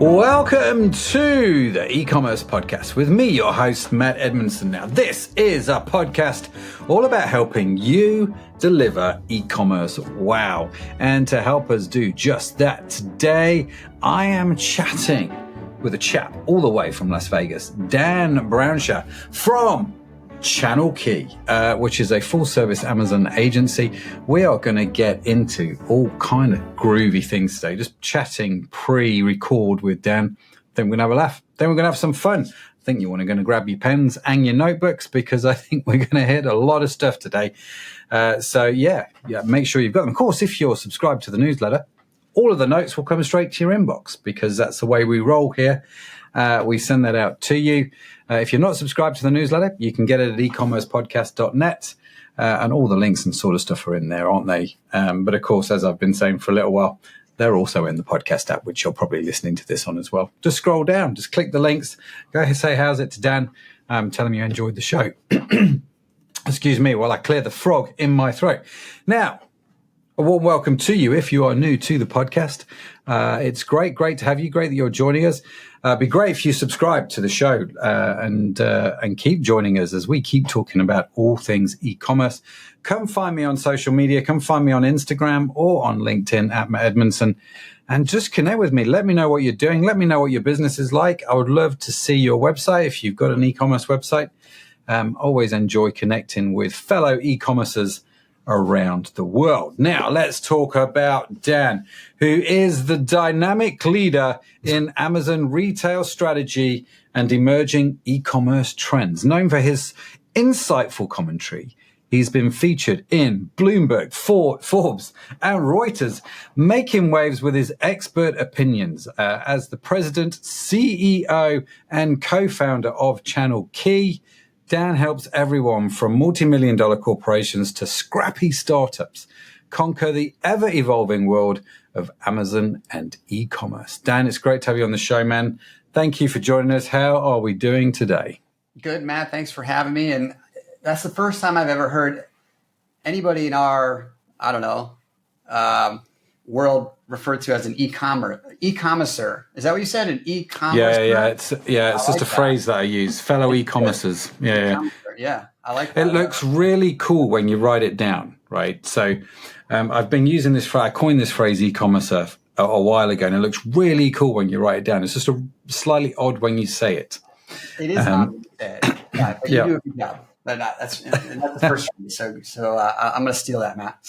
Welcome to the e-commerce podcast with me, your host, Matt Edmondson. Now, this is a podcast all about helping you deliver e-commerce wow. And to help us do just that today, I am chatting with a chap all the way from Las Vegas, Dan Brownsher from Channel Key, which is a full-service Amazon agency. We are going to get into all kind of groovy things today, just chatting pre-record with Dan. Then we're going to have a laugh. Then we're going to have some fun. I think you're going to grab your pens and your notebooks because I think we're going to hit a lot of stuff today. So make sure you've got them. Of course, if you're subscribed to the newsletter, all of the notes will come straight to your inbox because that's the way we roll here. We send that out to you. If you're not subscribed to the newsletter, you can get it at ecommercepodcast.net, and all the links and sort of stuff are in there, aren't they? But of course, as I've been saying for a little while, they're also in the podcast app, which you're probably listening to this on as well. Just scroll down, just click the links, go say how's it to Dan, tell him you enjoyed the show. Excuse me while I clear the frog in my throat. Now, a warm welcome to you if you are new to the podcast. It's great to have you. Great that you're joining us. It'd be great if you subscribe to the show and keep joining us as we keep talking about all things e-commerce. Come find me on social media. Come find me on Instagram or on LinkedIn at Matt Edmondson and just connect with me. Let me know what you're doing. Let me know what your business is like. I would love to see your website if you've got an e-commerce website. Always enjoy connecting with fellow e-commercers around the world. Now, let's talk about Dan, who is the dynamic leader in Amazon retail strategy and emerging e-commerce trends. Known for his insightful commentary, he's been featured in Bloomberg, Forbes, and Reuters, making waves with his expert opinions as the president, CEO, and co-founder of Channel Key. Dan helps everyone from multi-million-dollar corporations to scrappy startups conquer the ever-evolving world of Amazon and e-commerce. Dan, it's great to have you on the show, man. Thank you for joining us. How are we doing today? Good, Matt. Thanks for having me. And that's the first time I've ever heard anybody in our, world referred to as an e-commercer. Is that what you said? An e-commerce? Yeah. It's just a phrase that I use. Fellow e-commercers. Yeah. I like that. It looks really cool when you write it down, right? So I've been using this phrase. I coined this phrase e-commercer a while ago, and it looks really cool when you write it down. It's just slightly odd when you say it. It is not. But you do a good job. But that's the first one. So I'm going to steal that, Matt.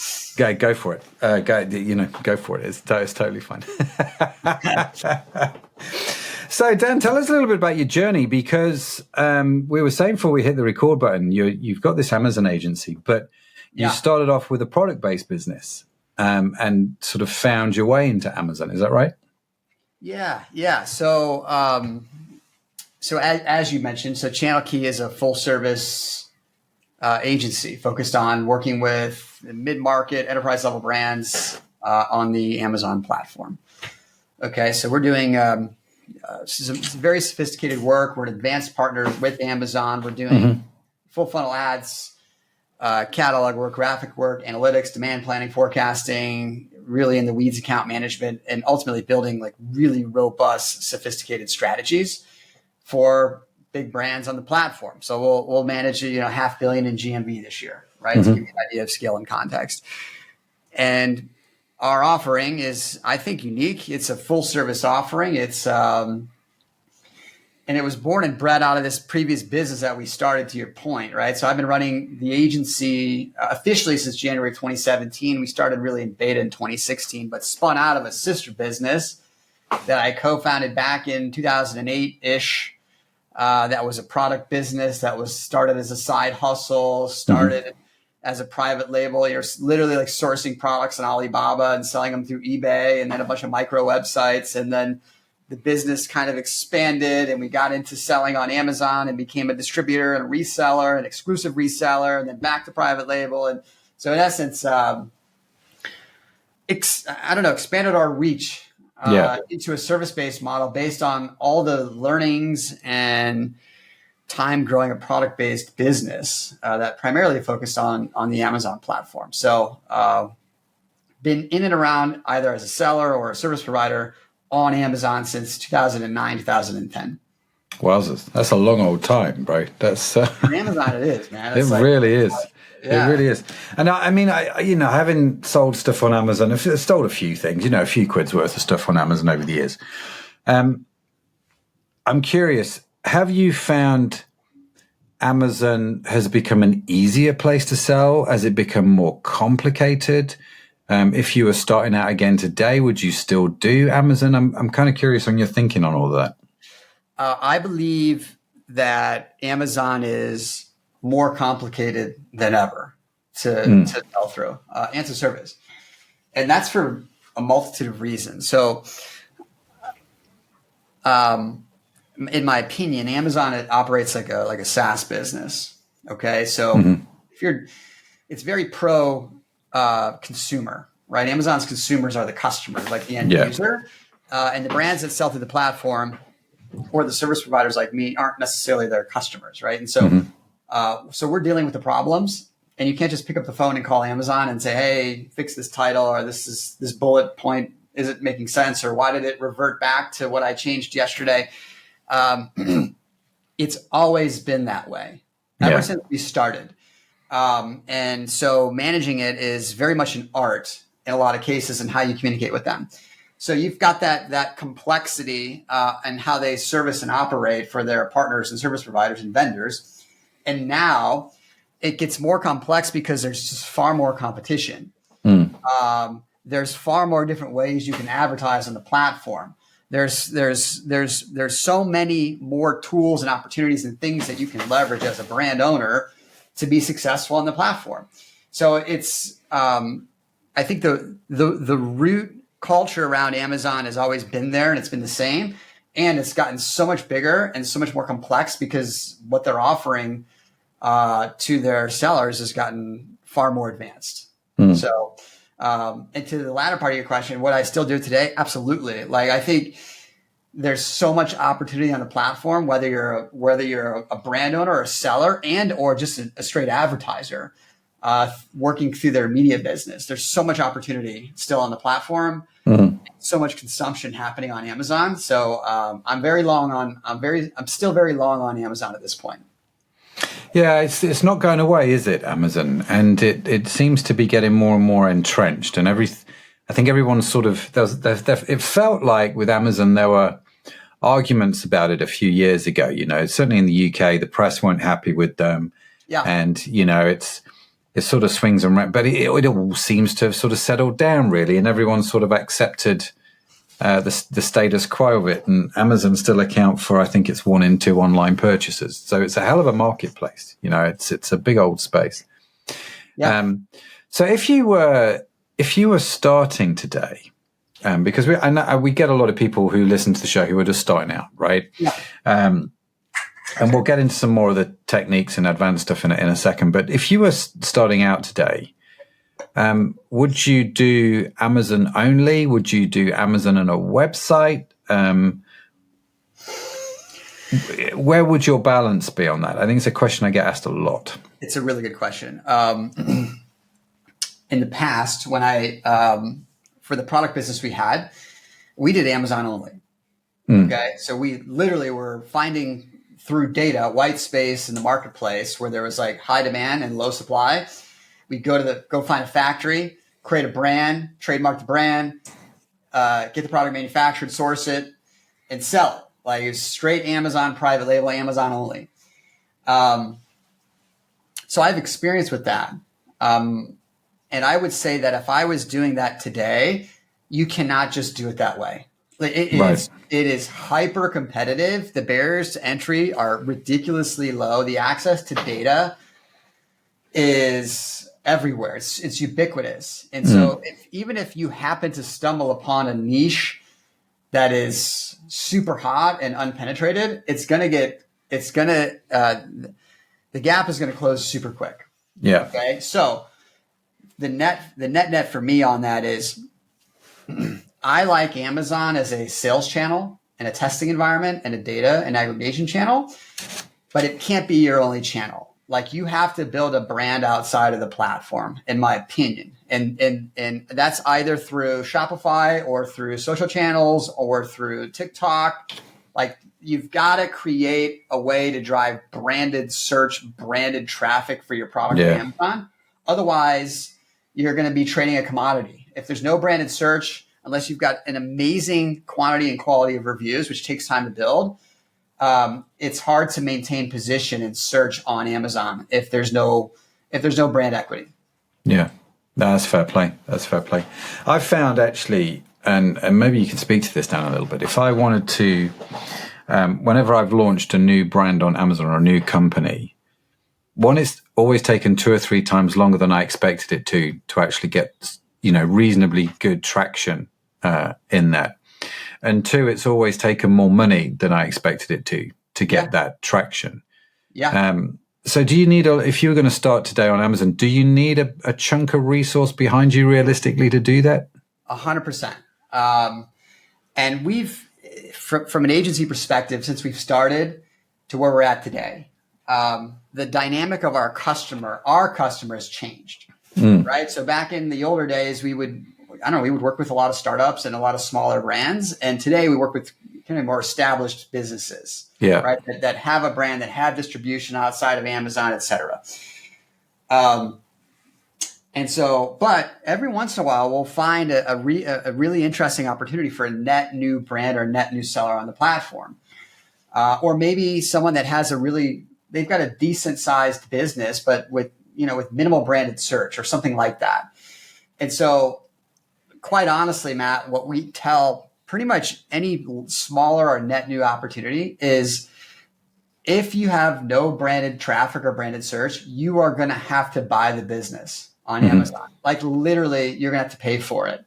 Go for it. Go for it. It's totally fine. So, Dan, tell us a little bit about your journey because we were saying before we hit the record button, you've got this Amazon agency, but you started off with a product-based business and sort of found your way into Amazon. Is that right? Yeah. So as you mentioned, Channel Key is a full-service agency focused on working with mid-market, enterprise-level brands on the Amazon platform. Okay, so we're doing some very sophisticated work. We're an advanced partner with Amazon. We're doing full-funnel ads, catalog work, graphic work, analytics, demand planning, forecasting, really in the weeds account management, and ultimately building like really robust, sophisticated strategies for big brands on the platform. So we'll manage, $500 million in GMV this year, right? To give you an idea of scale and context. And our offering is, I think, unique. It's a full service offering. It's, and it was born and bred out of this previous business that we started, to your point, right? So I've been running the agency officially since January of 2017. We started really in beta in 2016, but spun out of a sister business that I co-founded back in 2008-ish. That was a product business that was started as a side hustle, started as a private label. You're literally like sourcing products on Alibaba and selling them through eBay and then a bunch of micro websites. And then the business kind of expanded and we got into selling on Amazon and became a distributor and a reseller, an exclusive reseller, and then back to private label. And so in essence, expanded our reach into a service-based model based on all the learnings and time growing a product-based business that primarily focused on the Amazon platform. So been in and around either as a seller or a service provider on Amazon since 2009, 2010. Wowzers. That's a long old time, bro. That's Amazon, it is, man. it really is. Yeah. It really is. And I mean, having sold stuff on Amazon, I've sold a few things, a few quid's worth of stuff on Amazon over the years. I'm curious, have you found Amazon has become an easier place to sell? Has it become more complicated? If you were starting out again today, would you still do Amazon? I'm kind of curious on your thinking on all that. I believe that Amazon is more complicated than ever to sell through and to service. And that's for a multitude of reasons. So, in my opinion, Amazon, it operates like a SaaS business. Okay. So it's very pro consumer, right? Amazon's consumers are the customers, like the end user, and the brands that sell through the platform or the service providers like me aren't necessarily their customers, right? And so, so we're dealing with the problems, and you can't just pick up the phone and call Amazon and say, "Hey, fix this title," or this bullet point, is it making sense, or why did it revert back to what I changed yesterday? It's always been that way ever since we started. And so managing it is very much an art in a lot of cases and how you communicate with them. So you've got that complexity and how they service and operate for their partners and service providers and vendors. And now it gets more complex because there's just far more competition. There's far more different ways you can advertise on the platform. There's so many more tools and opportunities and things that you can leverage as a brand owner to be successful on the platform. So it's I think the root culture around Amazon has always been there, and it's been the same, and it's gotten so much bigger and so much more complex because what they're offering to their sellers has gotten far more advanced. So, and to the latter part of your question, would I still do it today? Absolutely. Like, I think there's so much opportunity on the platform, whether you're a brand owner or a seller and or just a straight advertiser working through their media business. There's so much opportunity still on the platform, so much consumption happening on Amazon. So I'm still very long on Amazon at this point. Yeah, it's not going away, is it, Amazon? And it seems to be getting more and more entrenched. And I think everyone's sort of, it felt like with Amazon, there were arguments about it a few years ago. Certainly in the UK, the press weren't happy with them. Yeah. And, it sort of swings around, but it all seems to have sort of settled down, really. And everyone sort of accepted the status quo of it, and Amazon still account for, I think it's 1 in 2 online purchases. So it's a hell of a marketplace. It's a big old space. Yeah. So if you were starting today, because we get a lot of people who listen to the show who are just starting out, right? Yeah. And we'll get into some more of the techniques and advanced stuff in a second. But if you were starting out today, would you do Amazon only? Would you do Amazon on a website? Where would your balance be on that? I think it's a question I get asked a lot. It's a really good question. In the past, when for the product business we did Amazon only. Okay. So we literally were finding through data, white space in the marketplace where there was like high demand and low supply. We go find a factory, create a brand, trademark the brand, get the product manufactured, source it, and sell it. Like, it's straight Amazon, private label, Amazon only. So I have experience with that. And I would say that if I was doing that today, you cannot just do it that way. It is hyper competitive. The barriers to entry are ridiculously low. The access to data is everywhere. It's ubiquitous. And so even if you happen to stumble upon a niche that is super hot and unpenetrated, the gap is going to close super quick. Yeah. Okay. So the net for me on that is I like Amazon as a sales channel and a testing environment and a data and aggregation channel, but it can't be your only channel. like you have to build a brand outside of the platform, in my opinion. And that's either through Shopify or through social channels or through TikTok. Like you've got to create a way to drive branded search, branded traffic for your product on Amazon. Otherwise, you're going to be trading a commodity. If there's no branded search, unless you've got an amazing quantity and quality of reviews, which takes time to build, it's hard to maintain position in search on Amazon if there's no brand equity. Yeah, that's fair play. That's fair play. I've found actually, and maybe you can speak to this down a little bit. If I wanted to, whenever I've launched a new brand on Amazon or a new company, one, it's always taken 2 or 3 times longer than I expected it to actually get, reasonably good traction in that. And 2, it's always taken more money than I expected it to get that traction. Yeah. So do you need, if you were going to start today on Amazon, do you need a chunk of resource behind you realistically to do that? 100%. And we've, from an agency perspective, since we've started to where we're at today, the dynamic of our customer has changed, right? So back in the older days, we would work with a lot of startups and a lot of smaller brands. And today we work with kind of more established businesses, right? That have a brand, that have distribution outside of Amazon, et cetera. And so, but every once in a while, we'll find a really interesting opportunity for a net new brand or net new seller on the platform. Or maybe someone that has they've got a decent sized business, but with minimal branded search or something like that. And so, quite honestly, Matt, what we tell pretty much any smaller or net new opportunity is if you have no branded traffic or branded search, you are going to have to buy the business on Amazon. Like literally, you're going to have to pay for it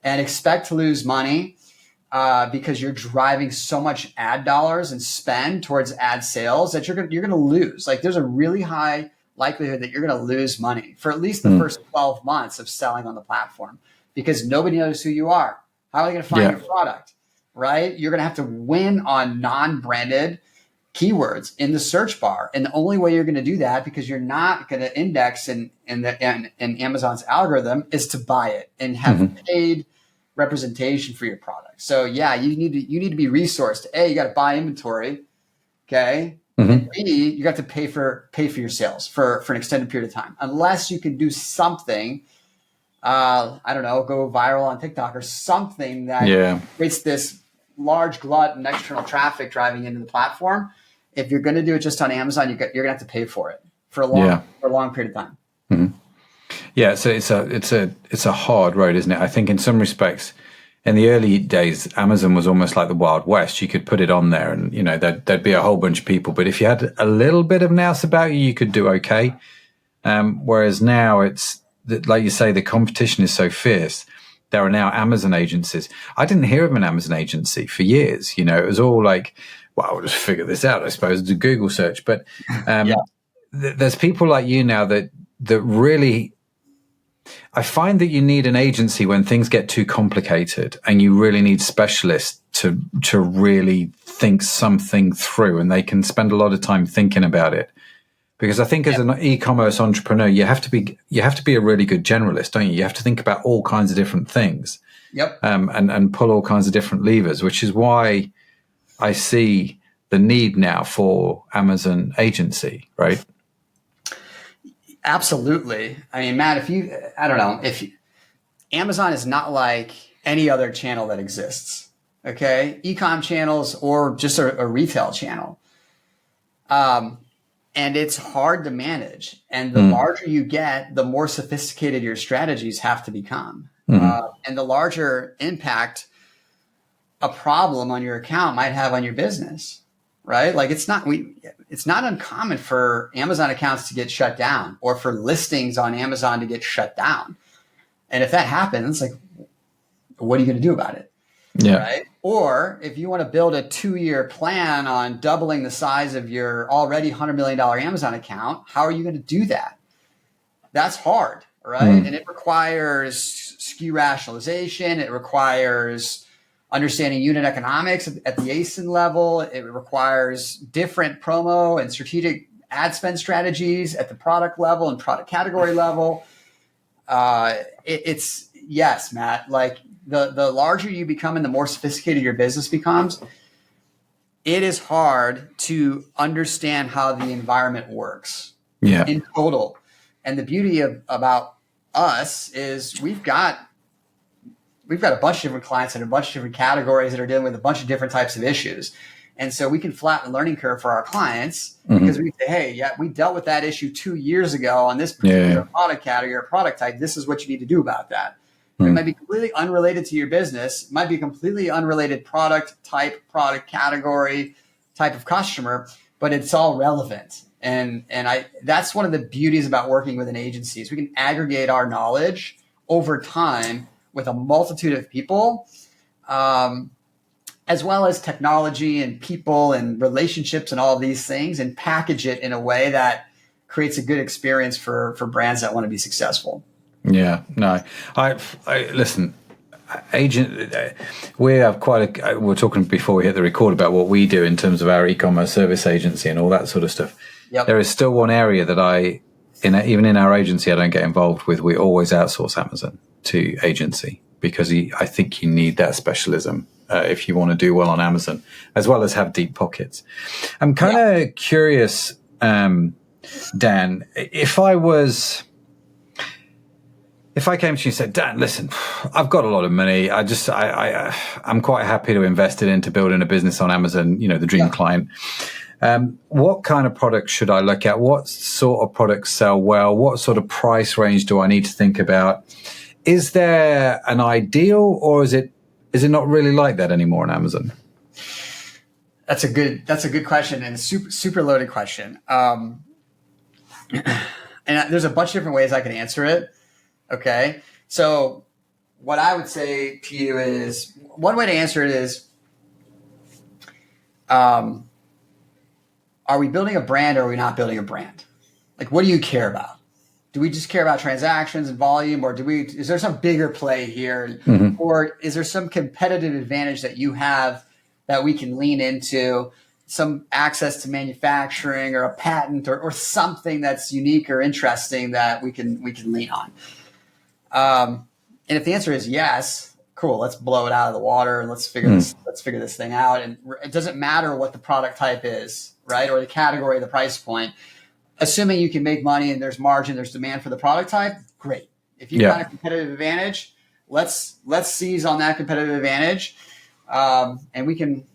and expect to lose money because you're driving so much ad dollars and spend towards ad sales that you're going to lose. Like there's a really high likelihood that you're going to lose money for at least the first 12 months of selling on the platform, because nobody knows who you are. How are they going to find your product, right? You're going to have to win on non-branded keywords in the search bar. And the only way you're going to do that, because you're not going to index in Amazon's algorithm, is to buy it and have paid representation for your product. So yeah, you need to be resourced. A, you got to buy inventory. Okay. And B, you got to pay for your sales for an extended period of time, unless you can do something. I don't know, go viral on TikTok or something that creates this large glut and external traffic driving into the platform. If you're going to do it just on Amazon, you're going to have to pay for it for a long period of time. Yeah, so it's a hard road, isn't it? I think in some respects, in the early days, Amazon was almost like the Wild West. You could put it on there, and there'd be a whole bunch of people. But if you had a little bit of nous about you, you could do okay. Whereas now it's, like you say, the competition is so fierce. There are now Amazon agencies. I didn't hear of an Amazon agency for years. It was all like, well, I'll just figure this out, I suppose. It's a Google search. But there's people like you now that really, I find that you need an agency when things get too complicated, and you really need specialists to really think something through, and they can spend a lot of time thinking about it. Because I think as an e-commerce entrepreneur, you have to be a really good generalist, don't you? You have to think about all kinds of different things, and pull all kinds of different levers, which is why I see the need now for Amazon agency, right? Absolutely. I mean, Matt, if Amazon is not like any other channel that exists, okay? E-com channels or just a retail channel. And it's hard to manage. And the larger you get, the more sophisticated your strategies have to become. And the larger impact a problem on your account might have on your business, right? Like it's not uncommon for Amazon accounts to get shut down, or for listings on Amazon to get shut down. And if that happens, like, what are you going to do about it? Yeah. Right. Or if you want to build a 2-year plan on doubling the size of your already $100 million Amazon account, how are you going to do that? That's hard, right? And it requires SKU rationalization. It requires understanding unit economics at the ASIN level. It requires different promo and strategic ad spend strategies at the product level and product category level. It's yes, Matt, like the larger you become and the more sophisticated your business becomes, it is hard to understand how the environment works in total. And the beauty about us is we've got a bunch of different clients and a bunch of different categories that are dealing with a bunch of different types of issues. And so we can flatten the learning curve for our clients because we say, hey, yeah, we dealt with that issue 2 years ago on this particular product category or product type. This is what you need to do about that. It might be completely unrelated to your business. It might be completely unrelated product type, product category, type of customer, but it's all relevant. And that's one of the beauties about working with an agency is we can aggregate our knowledge over time with a multitude of people, as well as technology and people and relationships and all of these things, and package it in a way that creates a good experience for brands that want to be successful. Yeah, no, I listen, we have we were talking before we hit the record about what we do in terms of our e-commerce service agency and all that sort of stuff. Yep. There is still one area that even in our agency, I don't get involved with. We always outsource Amazon to agency because I think you need that specialism if you want to do well on Amazon, as well as have deep pockets. I'm kind of curious, Dan, if I came to you and said, Dan, listen, I've got a lot of money. I'm quite happy to invest it into building a business on Amazon, the dream client. What kind of products should I look at? What sort of products sell well? What sort of price range do I need to think about? Is there an ideal, or is it not really like that anymore on Amazon? That's a good question, and a super loaded question. And there's a bunch of different ways I can answer it. Okay. So what I would say to you is, one way to answer it is, are we building a brand or are we not building a brand? Like, what do you care about? Do we just care about transactions and volume, or is there some bigger play here? Or is there some competitive advantage that you have that we can lean into, some access to manufacturing or a patent or something that's unique or interesting that we can lean on? And if the answer is yes, cool, let's blow it out of the water and let's figure this thing out. And it doesn't matter what the product type is, right? Or the category, the price point. Assuming you can make money and there's margin, there's demand for the product type, great. If you've got a competitive advantage, let's seize on that competitive advantage. And we can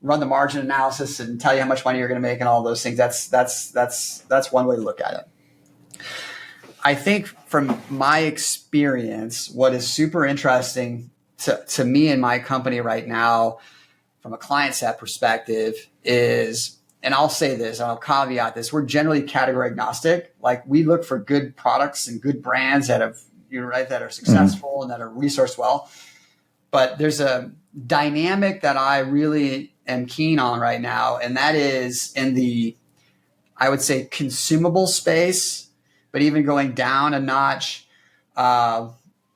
run the margin analysis and tell you how much money you're going to make and all those things. That's one way to look at it. I think from my experience, what is super interesting to me and my company right now from a client set perspective is, and I'll say this, and I'll caveat this, we're generally category agnostic. Like, we look for good products and good brands that are successful and that are resourced well. But there's a dynamic that I really am keen on right now, and that is in the, I would say, consumable space, but even going down a notch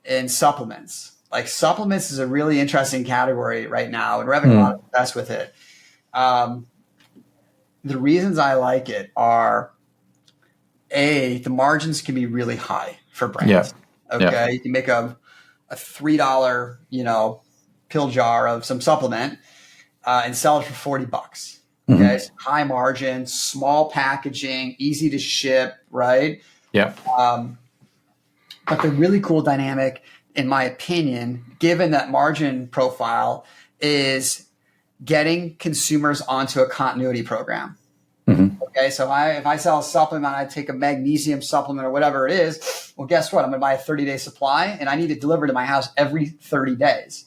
in supplements. Like, supplements is a really interesting category right now, and we're having a lot of success with it. The reasons I like it are, the margins can be really high for brands. You can make a $3, pill jar of some supplement and sell it for $40. Okay, so high margin, small packaging, easy to ship, right? Yeah. But the really cool dynamic, in my opinion, given that margin profile, is getting consumers onto a continuity program. Okay, so if I sell a supplement, I take a magnesium supplement or whatever it is, well, guess what? I'm going to buy a 30-day supply, and I need it delivered to my house every 30 days.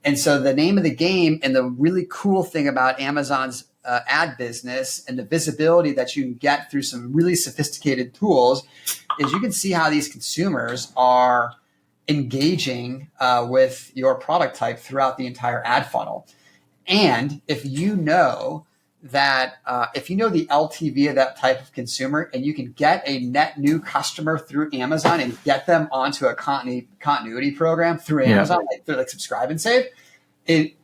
And so the name of the game, and the really cool thing about Amazon's ad business and the visibility that you can get through some really sophisticated tools, is you can see how these consumers are engaging with your product type throughout the entire ad funnel. And if you know the LTV of that type of consumer, and you can get a net new customer through Amazon and get them onto a continuity program through Amazon, like Subscribe and Save, the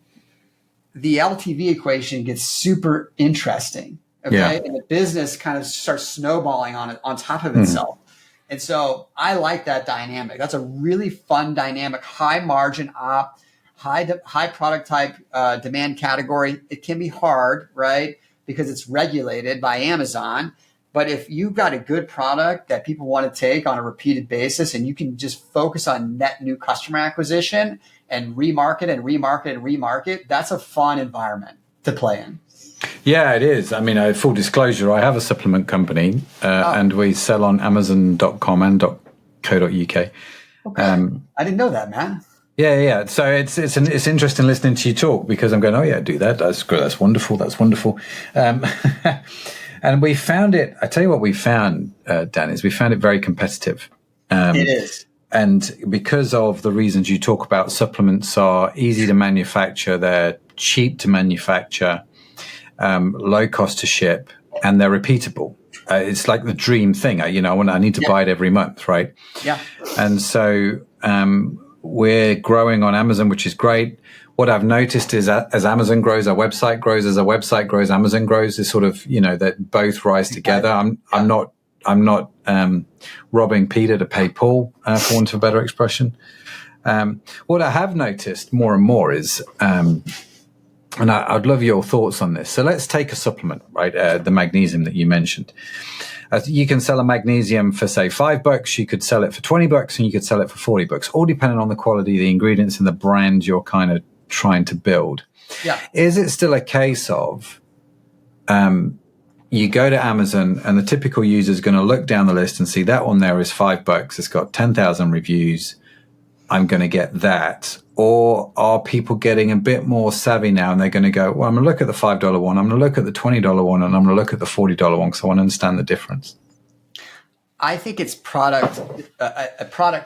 LTV equation gets super interesting. Okay. Yeah. And the business kind of starts snowballing on top of itself. And so I like that dynamic. That's a really fun dynamic, high margin op, high product type demand category. It can be hard, right? Because it's regulated by Amazon. But if you've got a good product that people want to take on a repeated basis, and you can just focus on net new customer acquisition and remarket and remarket and remarket, that's a fun environment to play in. Yeah, it is. I mean, full disclosure, I have a supplement company and we sell on Amazon.com and .co.uk. Okay. I didn't know that, man. Yeah. So it's interesting listening to you talk, because I'm going, oh yeah, do that. That's great. That's wonderful. And we found it. I tell you what we found, Dan, is we found it very competitive. It is. And because of the reasons you talk about, supplements are easy to manufacture, they're cheap to manufacture, low cost to ship, and they're repeatable. It's like the dream thing. I need to buy it every month, right? Yeah. And so we're growing on Amazon, which is great. What I've noticed is that as Amazon grows, our website grows. As our website grows, Amazon grows. It's sort of, that both rise together. I'm not robbing Peter to pay Paul, for want of a better expression. What I have noticed more and more is, and I'd love your thoughts on this. So let's take a supplement, right? The magnesium that you mentioned. You can sell a magnesium for, say, $5. You could sell it for $20, and you could sell it for $40, all depending on the quality, the ingredients, and the brand you're kind of trying to build. Yeah. Is it still a case of you go to Amazon and the typical user is going to look down the list and see that one there is $5. It's got 10,000 reviews. I'm going to get that. Or are people getting a bit more savvy now, and they're going to go, well, I'm going to look at the $5 one, I'm going to look at the $20 one, and I'm going to look at the $40 one, because I want to understand the difference? I think it's product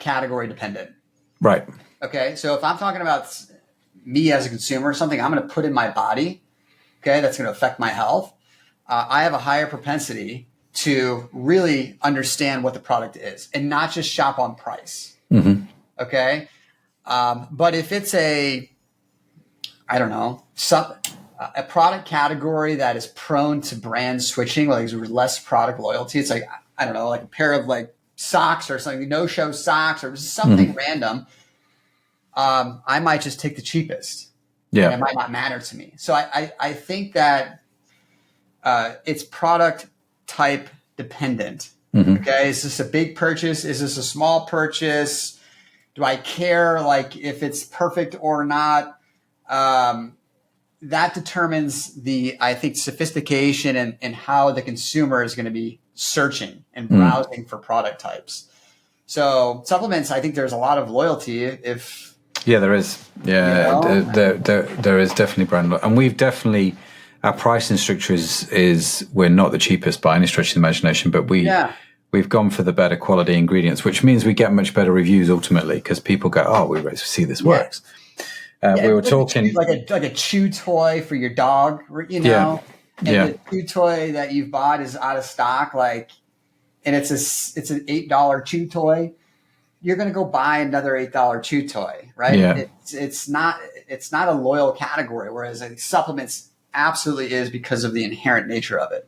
category dependent. Right. Okay. So if I'm talking about me as a consumer, something I'm going to put in my body, okay, that's going to affect my health, I have a higher propensity to really understand what the product is and not just shop on price. Mm-hmm. Okay. But if it's a product category that is prone to brand switching, like less product loyalty, it's like, I don't know, like a pair of like socks or something, no-show socks or something random. I might just take the cheapest. Yeah. And it might not matter to me. So I think that it's product type dependent. Mm-hmm. Okay. Is this a big purchase? Is this a small purchase? Do I care like if it's perfect or not? That determines I think, sophistication and how the consumer is going to be searching and browsing for product types. So supplements, I think there's a lot of loyalty Yeah, there is. Yeah, there is definitely brand loyalty. And we've definitely, our pricing structure is we're not the cheapest by any stretch of the imagination, but we've gone for the better quality ingredients, which means we get much better reviews ultimately, because people go, oh, we see this works. We were talking like a chew toy for your dog, and the chew toy that you've bought is out of stock, and it's an $8 chew toy. You're going to go buy another $8 chew toy, right? Yeah. It's not a loyal category, whereas I think supplements absolutely is, because of the inherent nature of it.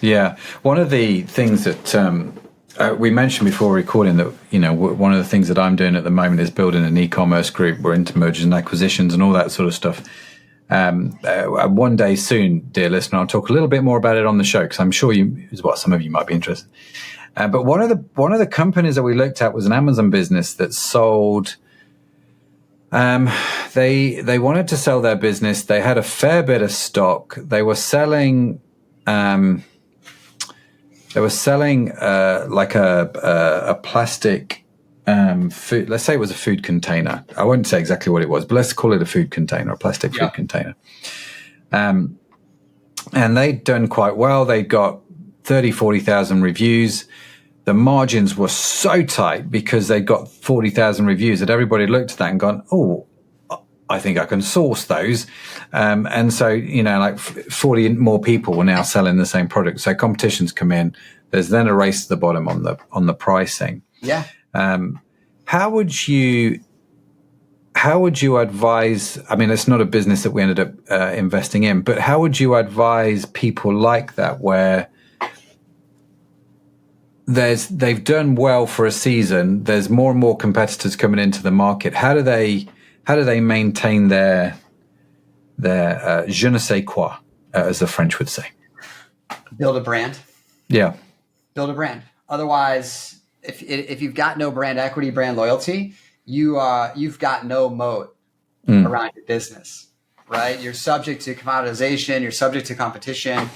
Yeah. One of the things that we mentioned before recording, that, one of the things that I'm doing at the moment is building an e-commerce group. We're into mergers and acquisitions and all that sort of stuff. One day soon, dear listener, I'll talk a little bit more about it on the show, because I'm sure some of you might be interested. But one of the companies that we looked at was an Amazon business that sold. They wanted to sell their business. They had a fair bit of stock. They were selling. Like a plastic food. Let's say it was a food container. I won't say exactly what it was, but let's call it a food container, a plastic food container. And they'd done quite well. They got 40,000 reviews. The margins were so tight because they got 40,000 reviews that everybody looked at that and gone, oh, I think I can source those. And so, like 40 more people were now selling the same product. So competitions come in. There's then a race to the bottom on the pricing. Yeah. How would you how would you advise? I mean, it's not a business that we ended up investing in, but how would you advise people like that, where they've done well for a season, there's more and more competitors coming into the market? How do they maintain their je ne sais quoi, as the French would say? Build a brand. Yeah. Build a brand. Otherwise, if you've got no brand equity, brand loyalty, you've got no moat around your business, right? You're subject to commoditization. You're subject to competition.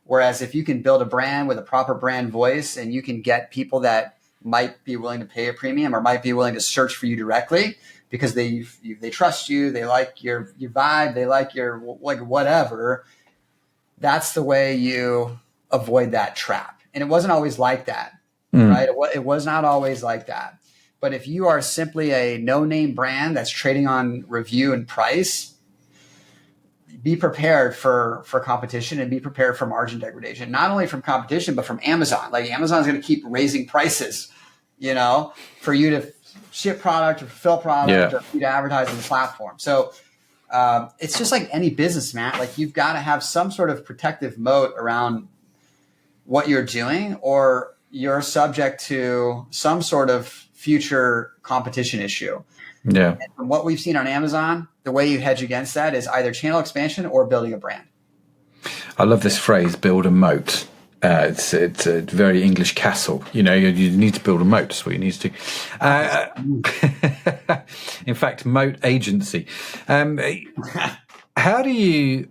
Whereas if you can build a brand with a proper brand voice, and you can get people that might be willing to pay a premium or might be willing to search for you directly because they trust you, they like your vibe, they like your like whatever, that's the way you avoid that trap. And it wasn't always like that, right? It was not always like that. But if you are simply a no-name brand that's trading on review and price, be prepared for competition, and be prepared for margin degradation, not only from competition, but from Amazon. Like, Amazon is going to keep raising prices, for you to ship product or fulfill product or for you to advertise on the platform. So it's just like any business, Matt. Like, you've got to have some sort of protective moat around what you're doing, or you're subject to some sort of future competition issue. Yeah. And from what we've seen on Amazon, the way you hedge against that is either channel expansion or building a brand. I love this phrase, build a moat. It's a very English castle. You need to build a moat. That's what you need to do. In fact, moat agency. How do you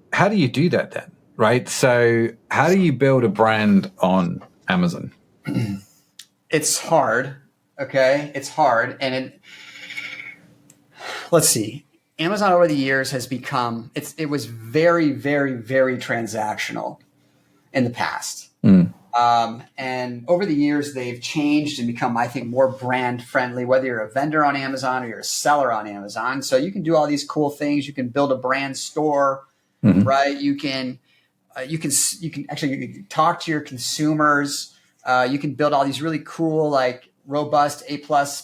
do that then? Right. So how do you build a brand on Amazon? It's hard. Okay. It's hard. And let's see. Amazon over the years has become, it was very, very, very transactional in the past. And over the years, they've changed and become, I think, more brand friendly, whether you're a vendor on Amazon or you're a seller on Amazon. So you can do all these cool things. You can build a brand store, right? You can actually talk to your consumers. You can build all these really cool, like, robust A+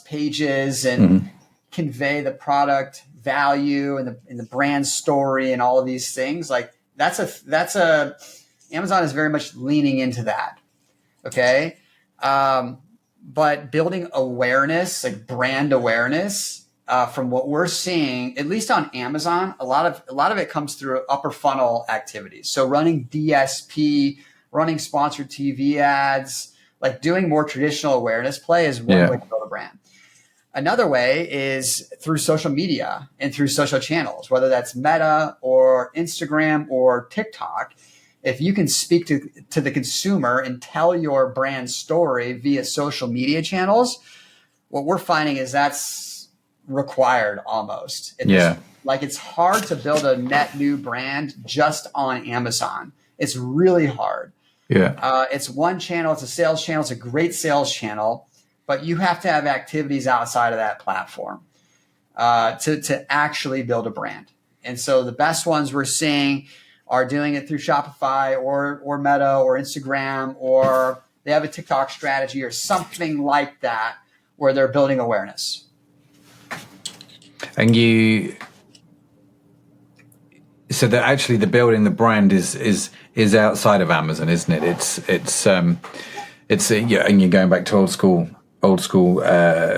pages and convey the product value and the brand story and all of these things. Like, Amazon is very much leaning into that. Okay. But building awareness, like brand awareness, from what we're seeing, at least on Amazon, a lot of it comes through upper funnel activities. So running DSP, running sponsored TV ads, like doing more traditional awareness play is one way to build a brand. Another way is through social media and through social channels, whether that's Meta or Instagram or TikTok. If you can speak to the consumer and tell your brand story via social media channels, what we're finding is that's required almost. It's hard to build a net new brand just on Amazon. It's really hard. Yeah. It's one channel. It's a sales channel. It's a great sales channel, but you have to have activities outside of that platform to actually build a brand. And so the best ones we're seeing are doing it through Shopify or Meta or Instagram, or they have a TikTok strategy or something like that where they're building awareness. And so that actually the building the brand is outside of Amazon, isn't it? It's and you're going back to old school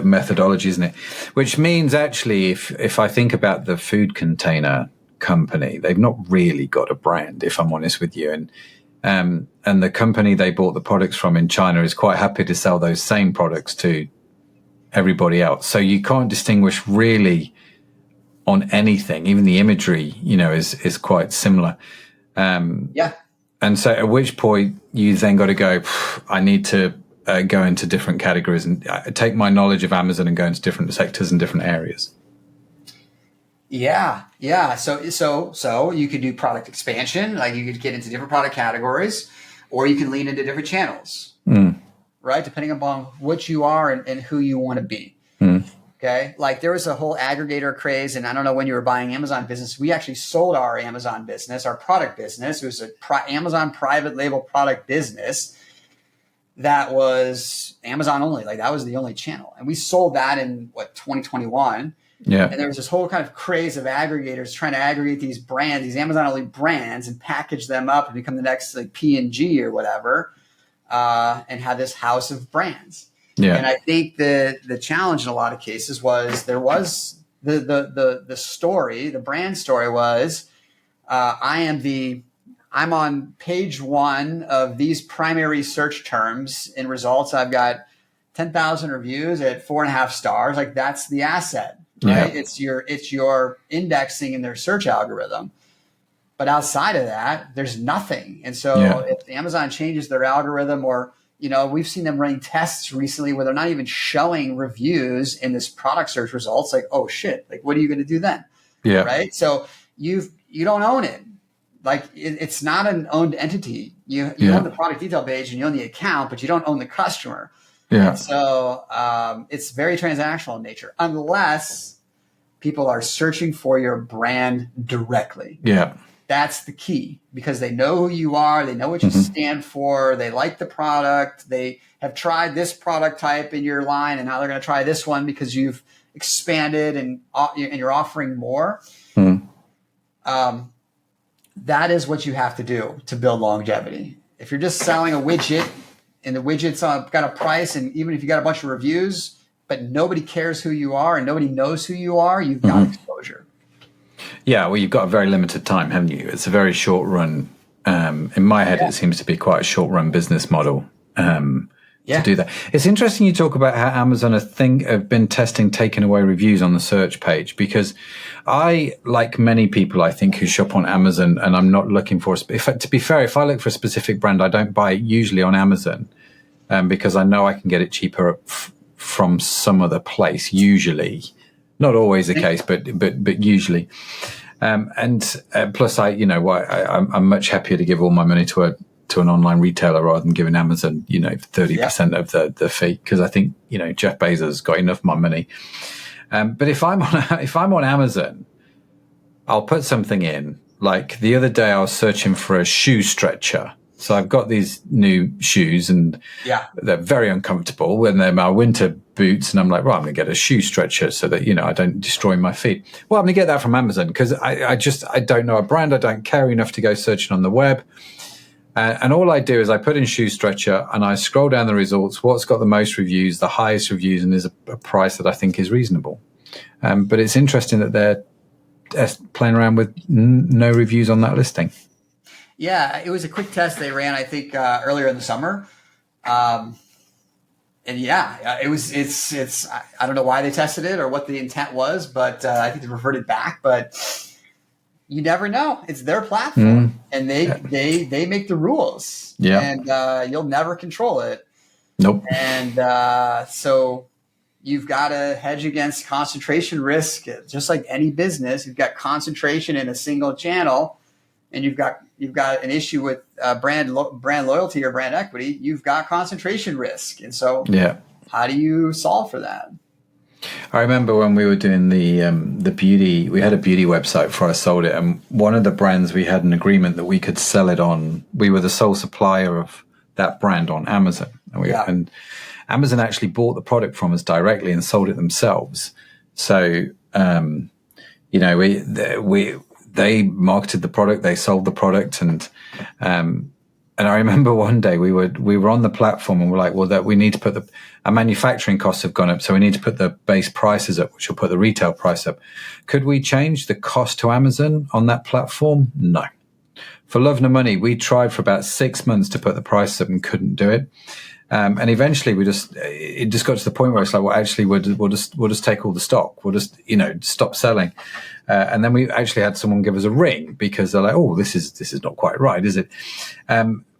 methodology, isn't it? Which means actually, if I think about the food container company, they've not really got a brand, if I'm honest with you. And the company they bought the products from in China is quite happy to sell those same products to everybody else. So you can't distinguish really on anything. Even the imagery, is quite similar. And so at which point you then got to go, I need to go into different categories and take my knowledge of Amazon and go into different sectors and different areas. Yeah. So you could do product expansion, like you could get into different product categories, or you can lean into different channels, right? Depending upon what you are and who you want to be. Okay. Like, there was a whole aggregator craze, and I don't know when you were buying Amazon business. We actually sold our Amazon business, our product business. It was a Amazon private label product business that was Amazon only. Like, that was the only channel. And we sold that in 2021. Yeah. And there was this whole kind of craze of aggregators trying to aggregate these brands, these Amazon-only brands, and package them up and become the next like P&G or whatever, and have this house of brands. Yeah. And I think the challenge in a lot of cases was there was the story, the brand story was, I'm on page 1 of these primary search terms. In results, I've got 10,000 reviews at 4.5 stars. Like that's the asset, right? Yeah. It's your indexing in their search algorithm. But outside of that, there's nothing. And so if Amazon changes their algorithm, or, we've seen them running tests recently where they're not even showing reviews in this product search results. Like, oh shit, like what are you going to do then? Yeah. Right. So you don't own it. Like it's not an owned entity. You own the product detail page and you own the account, but you don't own the customer. Yeah. And so it's very transactional in nature, unless people are searching for your brand directly. Yeah. That's the key, because they know who you are. They know what you stand for. They like the product. They have tried this product type in your line, and now they're going to try this one because you've expanded and you're offering more. That is what you have to do to build longevity. If you're just selling a widget and the widget's got a price, and even if you got a bunch of reviews, but nobody cares who you are and nobody knows who you are, you've got exposure. Yeah, well, you've got a very limited time, haven't you? It's a very short run. In my head, it seems to be quite a short run business model to do that. It's interesting you talk about how Amazon have been testing taking away reviews on the search page, because I, like many people, I think, who shop on Amazon, and I'm not looking for, to be fair, if I look for a specific brand, I don't buy it usually on Amazon because I know I can get it cheaper from some other place, usually. Not always the case, but usually. Plus, I'm much happier to give all my money to an online retailer rather than giving Amazon, 30% of the fee, because I think, Jeff Bezos got enough of my money. But if I'm on Amazon, I'll put something in. Like the other day, I was searching for a shoe stretcher. So I've got these new shoes, and they're very uncomfortable when they're my winter boots. And I'm like, I'm going to get a shoe stretcher so that, I don't destroy my feet. Well, I'm going to get that from Amazon because I don't know a brand. I don't care enough to go searching on the web. And all I do is I put in shoe stretcher and I scroll down the results. What's got the most reviews, the highest reviews, and there's a price that I think is reasonable. But it's interesting that they're playing around with no reviews on that listing. Yeah, it was a quick test they ran, I think, earlier in the summer. It's I don't know why they tested it or what the intent was, but I think they reverted back. But you never know. It's their platform, and they make the rules. Yeah, and you'll never control it. Nope. And so you've got to hedge against concentration risk, just like any business. You've got concentration in a single channel, and you've got an issue with brand loyalty or brand equity. You've got concentration risk, and so how do you solve for that? I remember when we were doing the beauty, we had a beauty website before I sold it, and one of the brands we had an agreement that we could sell it on. We were the sole supplier of that brand on Amazon, and Amazon actually bought the product from us directly and sold it themselves. So they marketed the product, they sold the product, and I remember one day we were on the platform and we're like, well, that we need to put our manufacturing costs have gone up, so we need to put the base prices up, which will put the retail price up. Could we change the cost to Amazon on that platform? No. For love nor money, we tried for about 6 months to put the price up and couldn't do it. And eventually it just got to the point where it's like, well, actually we'll just take all the stock. We'll just, stop selling. And then we actually had someone give us a ring because they're like, oh, this is not quite right, is it?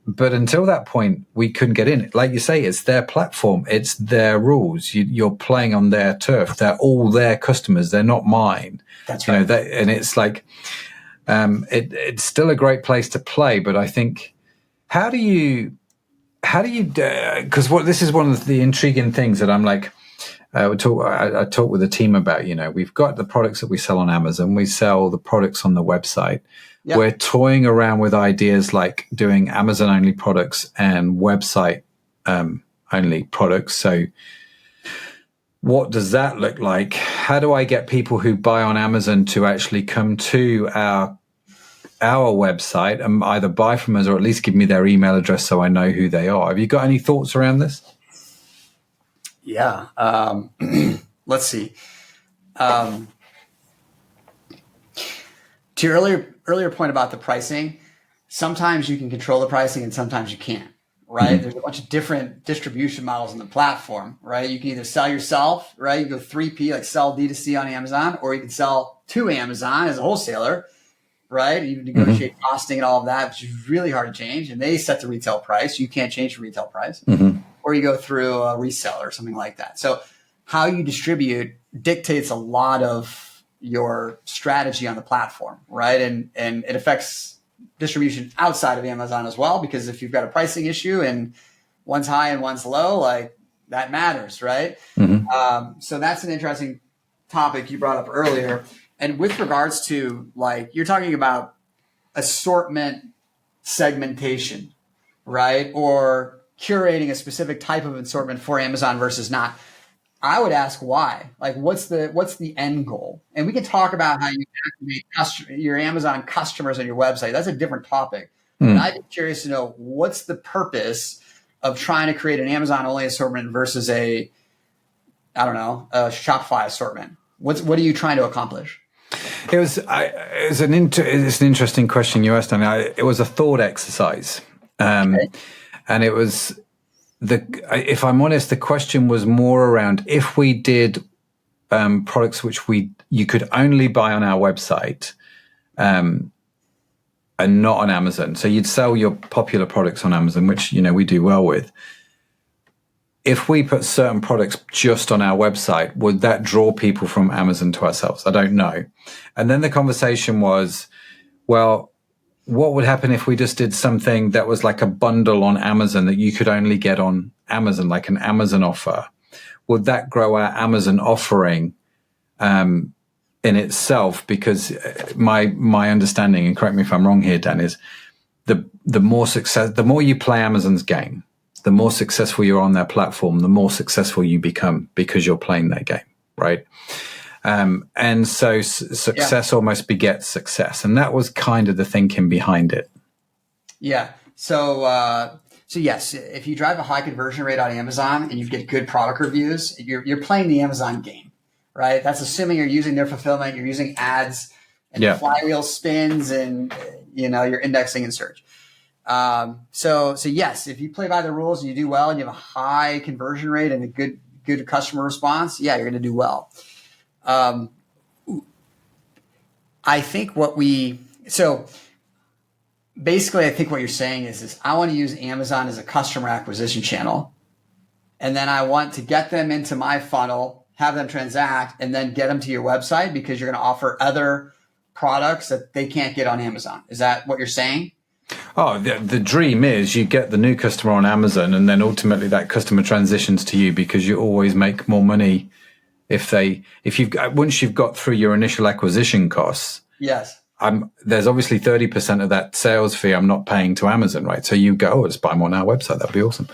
But until that point, we couldn't get in. Like you say, it's their platform. It's their rules. You're playing on their turf. They're all their customers. They're not mine. That's right. And it's like, it's still a great place to play. But I think, how do you, because this is one of the intriguing things that I'm like, I talk with the team about, we've got the products that we sell on Amazon. We sell the products on the website. Yep. We're toying around with ideas like doing Amazon only products and website only products. So what does that look like? How do I get people who buy on Amazon to actually come to our website and either buy from us or at least give me their email address so I know who they are? Have you got any thoughts around this? Yeah. Let's see. To your earlier point about the pricing, sometimes you can control the pricing and sometimes you can't, right? Mm-hmm. There's a bunch of different distribution models on the platform, right? You can either sell yourself, right? You go 3P, like sell D2C on Amazon, or you can sell to Amazon as a wholesaler, right? You negotiate mm-hmm. costing and all of that, which is really hard to change. And they set the retail price. You can't change the retail price. Mm-hmm. Or you go through a reseller or something like that. So how you distribute dictates a lot of your strategy on the platform, right? And it affects distribution outside of Amazon as well, because if you've got a pricing issue and one's high and one's low, like that matters, right? Mm-hmm. So that's an interesting topic you brought up earlier. And with regards to, like, you're talking about assortment segmentation, right? Or curating a specific type of assortment for Amazon versus not. I would ask why. Like, what's the end goal? And we can talk about how you activate your Amazon customers on your website. That's a different topic. But I'd be curious to know, what's the purpose of trying to create an Amazon-only assortment versus a Shopify assortment? What are you trying to accomplish? It's an interesting question you asked, and it was a thought exercise, okay. And it was if I'm honest, the question was more around if we did products which you could only buy on our website, and not on Amazon. So you'd sell your popular products on Amazon, which we do well with. If we put certain products just on our website, would that draw people from Amazon to ourselves? I don't know. And then the conversation was, well, what would happen if we just did something that was like a bundle on Amazon that you could only get on Amazon, like an Amazon offer? Would that grow our Amazon offering in itself? Because my understanding, and correct me if I'm wrong here, Dan, is the more you play Amazon's game, the more successful you're on their platform, the more successful you become because you're playing their game, right? And so success almost begets success. And that was kind of the thinking behind it. Yeah. So yes, if you drive a high conversion rate on Amazon and you get good product reviews, you're playing the Amazon game, right? That's assuming you're using their fulfillment, you're using ads, and the flywheel spins, and you're indexing in search. So yes, if you play by the rules and you do well and you have a high conversion rate and a good customer response, you're going to do well. I think basically I think what you're saying is I want to use Amazon as a customer acquisition channel. And then I want to get them into my funnel, have them transact, and then get them to your website because you're going to offer other products that they can't get on Amazon. Is that what you're saying? Oh, the dream is you get the new customer on Amazon, and then ultimately that customer transitions to you because you always make more money once you've got through your initial acquisition costs. Yes. There's obviously 30% of that sales fee I'm not paying to Amazon, right? So you go, let's buy them on our website. That'd be awesome.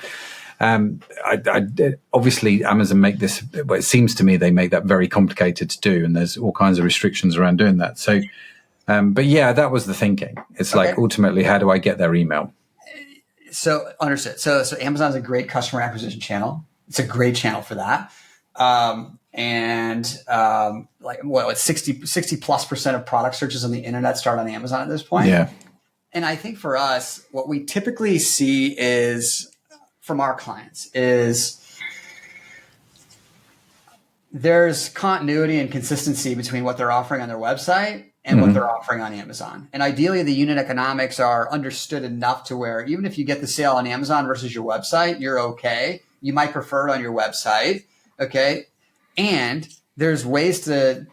Obviously Amazon make this, well, it seems to me they make that very complicated to do, and there's all kinds of restrictions around doing that. So, but yeah, that was the thinking. It's like, ultimately, how do I get their email? So understood. So Amazon's a great customer acquisition channel. It's a great channel for that. It's 60+% of product searches on the internet start on Amazon at this point. Yeah. And I think for us, what we typically see is from our clients is there's continuity and consistency between what they're offering on their website and what they're offering on Amazon. And ideally, the unit economics are understood enough to where even if you get the sale on Amazon versus your website, you're okay. You might prefer it on your website. Okay. And there's ways to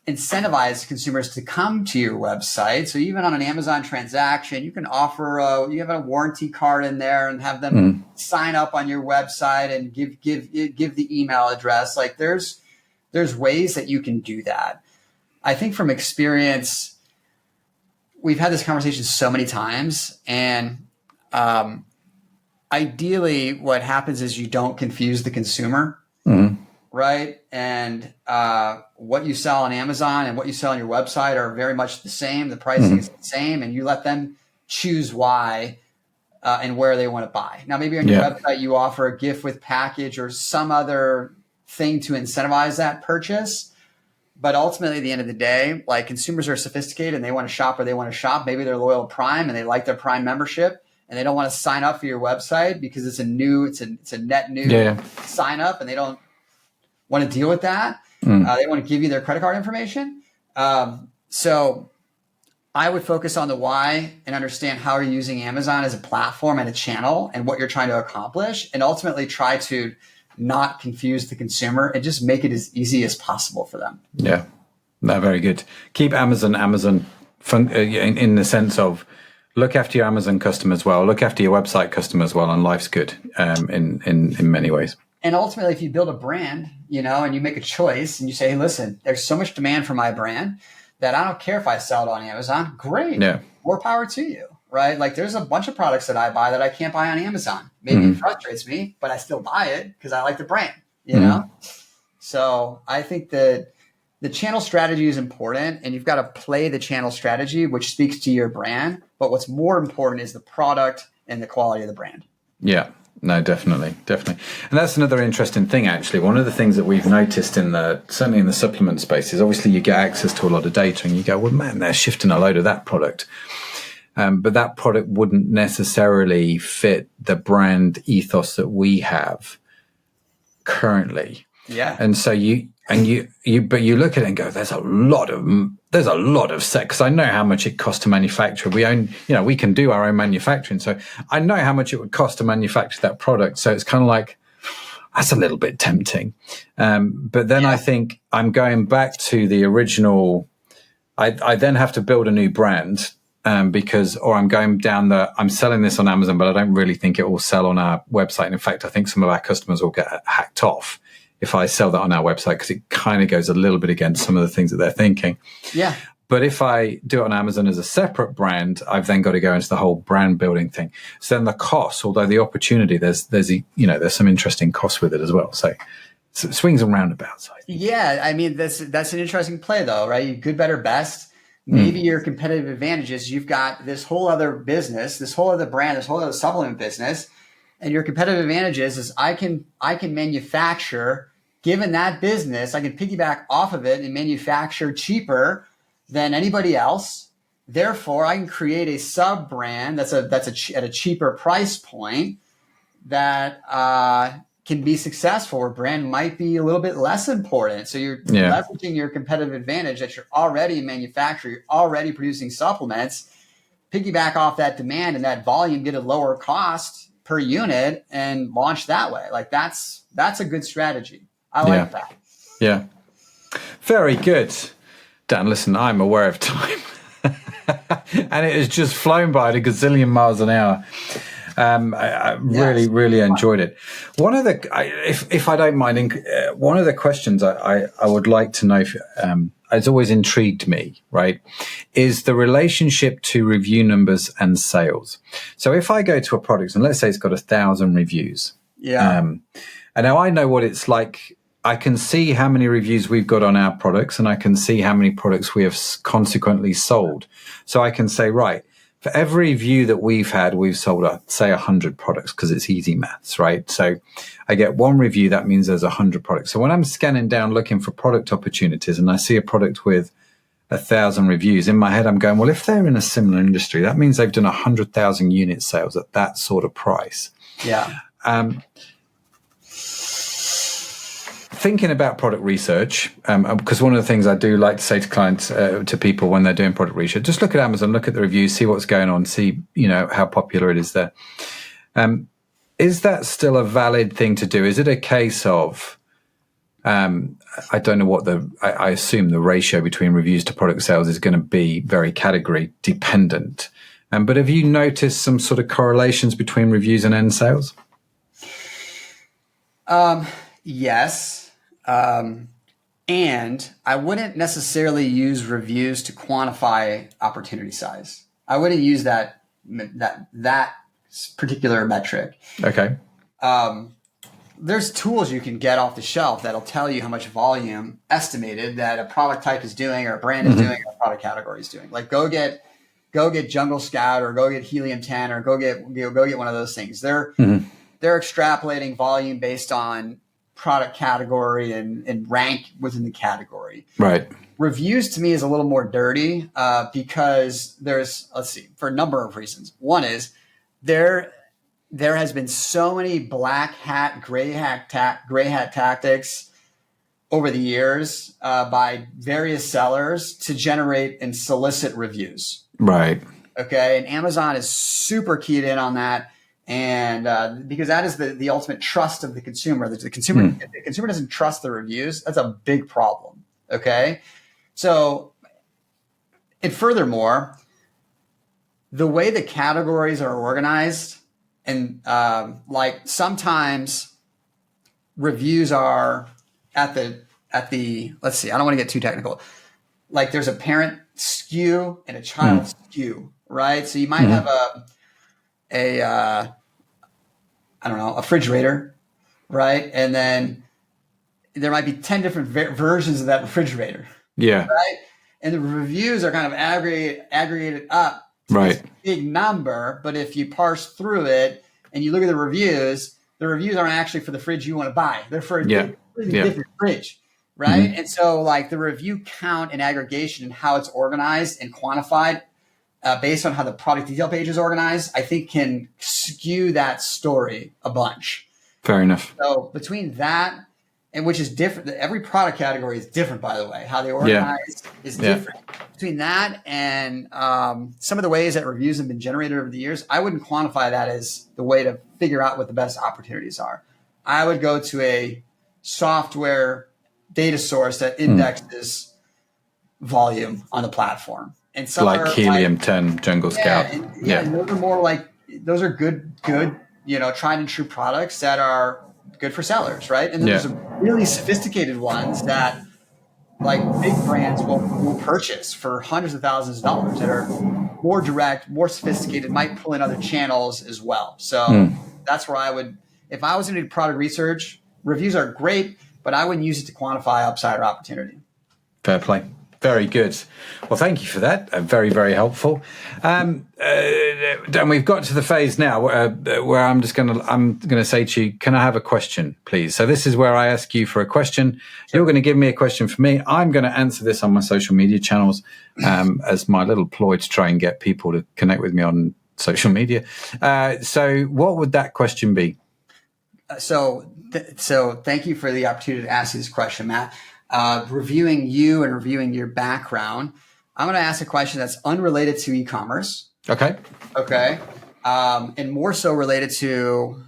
incentivize consumers to come to your website. So even on an Amazon transaction, you can offer you have a warranty card in there and have them sign up on your website and give the email address. Like there's ways that you can do that. I think from experience, we've had this conversation so many times, and ideally what happens is you don't confuse the consumer. right? And what you sell on Amazon and what you sell on your website are very much the same. The pricing is the same, and you let them choose why and where they want to buy. Now, maybe on your website, you offer a gift with package or some other thing to incentivize that purchase. But ultimately, at the end of the day, like, consumers are sophisticated and they want to shop where they want to shop. Maybe they're loyal to Prime and they like their Prime membership and they don't want to sign up for your website because it's a net new sign up and they don't want to deal with that. They want to give you their credit card information. So I would focus on the why and understand how you're using Amazon as a platform and a channel and what you're trying to accomplish, and ultimately try to not confuse the consumer and just make it as easy as possible for them. Yeah, no, very good. Keep Amazon in the sense of look after your Amazon customers well, look after your website customers well, and life's good in many ways. And ultimately, if you build a brand, and you make a choice and you say, hey, listen, there's so much demand for my brand that I don't care if I sell it on Amazon. Great. Yeah. More power to you, right? Like, there's a bunch of products that I buy that I can't buy on Amazon. Maybe it frustrates me, but I still buy it because I like the brand, know? So I think that the channel strategy is important, and you've got to play the channel strategy, which speaks to your brand. But what's more important is the product and the quality of the brand. Yeah. No, definitely. And that's another interesting thing, actually. One of the things that we've noticed certainly in the supplement space is obviously you get access to a lot of data and you go, well, man, they're shifting a load of that product. But that product wouldn't necessarily fit the brand ethos that we have currently. Yeah. And so you look at it and go, there's a lot of set, because I know how much it costs to manufacture. We can do our own manufacturing. So I know how much it would cost to manufacture that product. So it's kind of like, that's a little bit tempting. But then I think I'm going back to the original. I then have to build a new brand I'm selling this on Amazon, but I don't really think it will sell on our website. And in fact, I think some of our customers will get hacked off if I sell that on our website, because it kind of goes a little bit against some of the things that they're thinking. Yeah. But if I do it on Amazon as a separate brand, I've then got to go into the whole brand building thing. So then the cost, although the opportunity, there's some interesting costs with it as well. So it swings and roundabouts. Yeah. I mean, that's an interesting play though, right? Good, better, best. Maybe your competitive advantage is you've got this whole other business, this whole other brand, this whole other supplement business. And your competitive advantage is I can manufacture, given that business, I can piggyback off of it and manufacture cheaper than anybody else. Therefore, I can create a sub brand that's at a cheaper price point that can be successful, where brand might be a little bit less important. So you're leveraging your competitive advantage that you're already a manufacturer, you're already producing supplements, piggyback off that demand and that volume, get a lower cost per unit and launch that way. Like, that's a good strategy. I like that. Yeah. Very good. Dan, listen, I'm aware of time and it has just flown by at a gazillion miles an hour. I really enjoyed it. One of the, if I don't mind, one of the questions I would like to know, has always intrigued me, right, is the relationship to review numbers and sales. So if I go to a product and let's say it's got 1,000 reviews, and now I know what it's like. I can see how many reviews we've got on our products, and I can see how many products we have consequently sold. So I can say, right, for every review that we've had, we've sold, say, 100 products, because it's easy maths, right? So I get one review, that means there's 100 products. So when I'm scanning down looking for product opportunities and I see a product with 1,000 reviews, in my head I'm going, well, if they're in a similar industry, that means they've done 100,000 unit sales at that sort of price. Yeah. Thinking about product research, because one of the things I do like to say to clients, to people when they're doing product research, just look at Amazon, look at the reviews, see what's going on, see, how popular it is there. Is that still a valid thing to do? Is it a case of, I don't know I assume the ratio between reviews to product sales is going to be very category dependent. But have you noticed some sort of correlations between reviews and end sales? Yes. And I wouldn't necessarily use reviews to quantify opportunity size. I wouldn't use that particular metric. Okay. there's tools you can get off the shelf that'll tell you how much volume estimated that a product type is doing, or a brand is doing, or a product category is doing. Like go get Jungle Scout, or go get Helium 10, or go get one of those things. They're extrapolating volume based on product category and rank within the category. Right. Reviews to me is a little more dirty because there's, for a number of reasons. One is there has been so many black hat, gray hat tactics over the years by various sellers to generate and solicit reviews. Right. Okay. And Amazon is super keyed in on that. And because that is the ultimate trust of the consumer. If the consumer doesn't trust the reviews, that's a big problem. Okay. So, and furthermore, the way the categories are organized, and like sometimes reviews are at the let's see, I don't want to get too technical. Like there's a parent SKU and a child SKU, right? So you might have a refrigerator, right? And then there might be 10 different versions of that refrigerator. Yeah. Right. And the reviews are kind of aggregated up to this big number. But if you parse through it and you look at the reviews aren't actually for the fridge you want to buy. They're for a different fridge. Right. And so like the review count and aggregation and how it's organized and quantified based on how the product detail page is organized, I think can skew that story a bunch. Fair enough. So between that, and which is different. Every product category is different, by the way. How they organize is different. Between that and some of the ways that reviews have been generated over the years, I wouldn't quantify that as the way to figure out what the best opportunities are. I would go to a software data source that indexes volume on the platform. And some like are Helium 10, Jungle Scout. And those are more like, those are good, tried and true products that are good for sellers, right? And then there's some really sophisticated ones that like big brands will purchase for hundreds of thousands of dollars that are more direct, more sophisticated, might pull in other channels as well. So that's where I would, if I was going to do product research, reviews are great, but I wouldn't use it to quantify upside or opportunity. Fair play. Very good. Well, thank you for that. Very, very helpful. And we've got to the phase now where I'm going to say to you, can I have a question, please? So this is where I ask you for a question. Sure. You're going to give me a question for me. I'm going to answer this on my social media channels as my little ploy to try and get people to connect with me on social media. So what would that question be? So thank you for the opportunity to ask you this question, Matt. Reviewing you and reviewing your background, I'm going to ask a question that's unrelated to e-commerce. Okay. And more so related to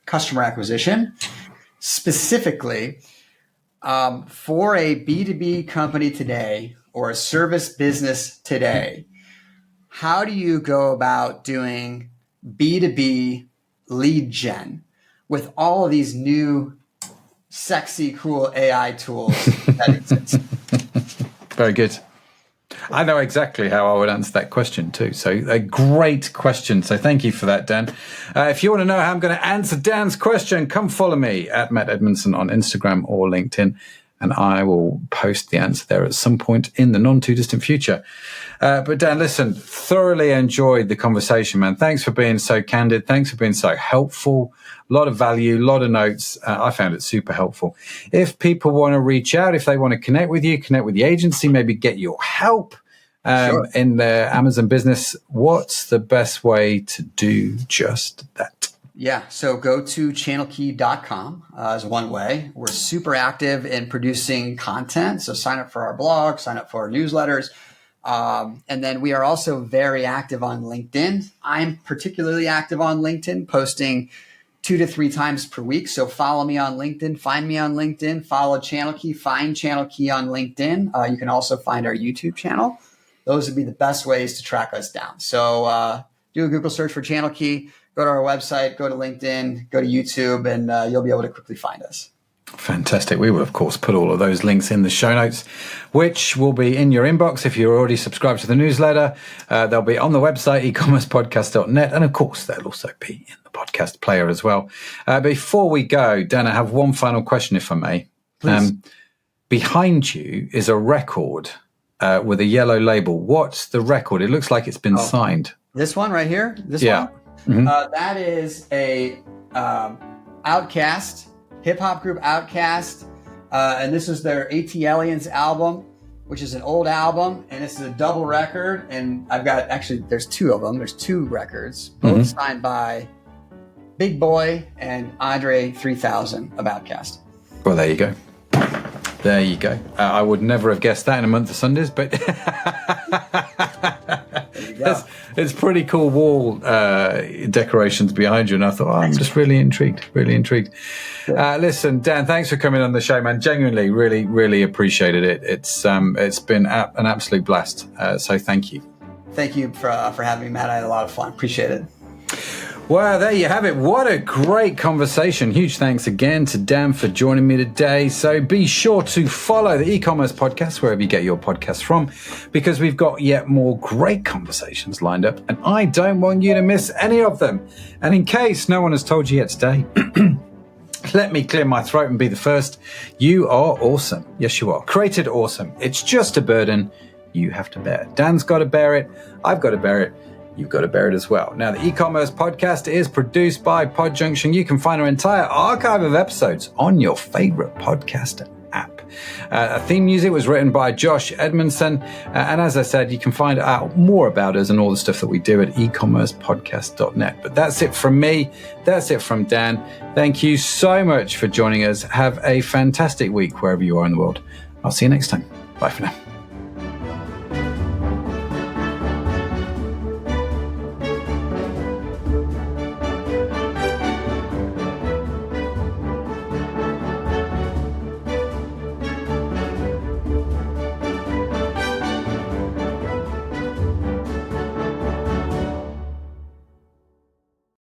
customer acquisition. Specifically, for a B2B company today or a service business today, how do you go about doing B2B lead gen with all of these new sexy, cool AI tools that exist? Very good. I know exactly how I would answer that question too. So a great question. So thank you for that, Dan. If you want to know how I'm going to answer Dan's question, come follow me at Matt Edmondson on Instagram or LinkedIn, and I will post the answer there at some point in the not too distant future. But Dan, listen, thoroughly enjoyed the conversation, man. Thanks for being so candid. Thanks for being so helpful. A lot of value, a lot of notes. I found it super helpful. If people want to reach out, if they want to connect with you, connect with the agency, maybe get your help in their Amazon business, what's the best way to do just that? Yeah, so go to channelkey.com is one way. We're super active in producing content. So sign up for our blog, sign up for our newsletters. And then we are also very active on LinkedIn. I'm particularly active on LinkedIn, posting 2 to 3 times per week. So follow me on LinkedIn, find me on LinkedIn, follow Channel Key, find Channel Key on LinkedIn. You can also find our YouTube channel. Those would be the best ways to track us down. So do a Google search for Channel Key, go to our website, go to LinkedIn, go to YouTube, and you'll be able to quickly find us. Fantastic. We will, of course, put all of those links in the show notes, which will be in your inbox if you're already subscribed to the newsletter. They'll be on the website, ecommercepodcast.net. And, of course, they'll also be in the podcast player as well. Before we go, Dan, I have one final question, if I may. Please. Behind you is a record with a yellow label. What's the record? It looks like it's been signed. This one right here? This one? Mm-hmm. That is a Outkast, hip-hop group Outkast. And this is their ATLiens album, which is an old album. And this is a double record. And I've got, actually, there's two of them. There's two records, both signed by Big Boy and Andre 3000 of Outkast. Well, there you go. There you go. I would never have guessed that in a month of Sundays, but it's pretty cool wall decorations behind you. And I thought, I'm just really intrigued. Listen, Dan, thanks for coming on the show, man. Genuinely, really, really appreciated it. It's been an absolute blast. So thank you. Thank you for having me, Matt. I had a lot of fun. Appreciate it. Well, there you have it. What a great conversation. Huge thanks again to Dan for joining me today. So be sure to follow the e-commerce podcast wherever you get your podcasts from, because we've got yet more great conversations lined up, and I don't want you to miss any of them. And in case no one has told you yet today, let me clear my throat and be the first. You are awesome. Yes, you are. Created awesome. It's just a burden you have to bear. Dan's got to bear it. I've got to bear it. You've got to bear it as well. Now, the e-commerce podcast is produced by PodJunction. You can find our entire archive of episodes on your favorite podcast app. Theme music was written by Josh Edmondson. And as I said, you can find out more about us and all the stuff that we do at ecommercepodcast.net. But that's it from me. That's it from Dan. Thank you so much for joining us. Have a fantastic week wherever you are in the world. I'll see you next time. Bye for now.